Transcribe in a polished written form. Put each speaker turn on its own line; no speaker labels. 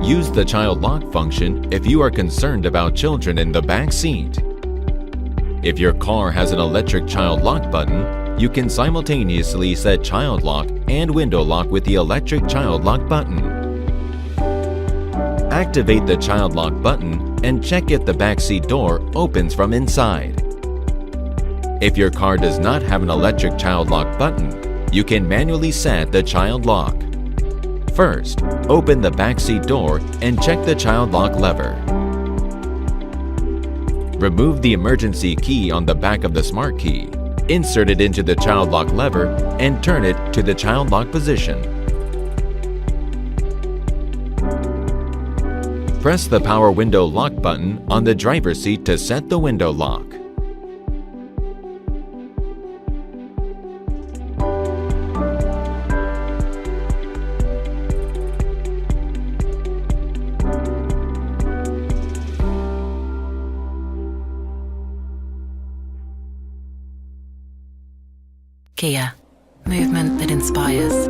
Use the child lock function if you are concerned about children in the back seat. If your car has an electric child lock button, you can simultaneously set child lock and window lock with the electric child lock button. Activate the child lock button and check if the back seat door opens from inside. If your car does not have an electric child lock button, you can manually set the child lock. First, open the back seat door and check the child lock lever. Remove the emergency key on the back of the smart key, insert it into the child lock lever, and turn it to the child lock position. Press the power window lock button on the driver's seat to set the window lock.
Kia, movement that inspires.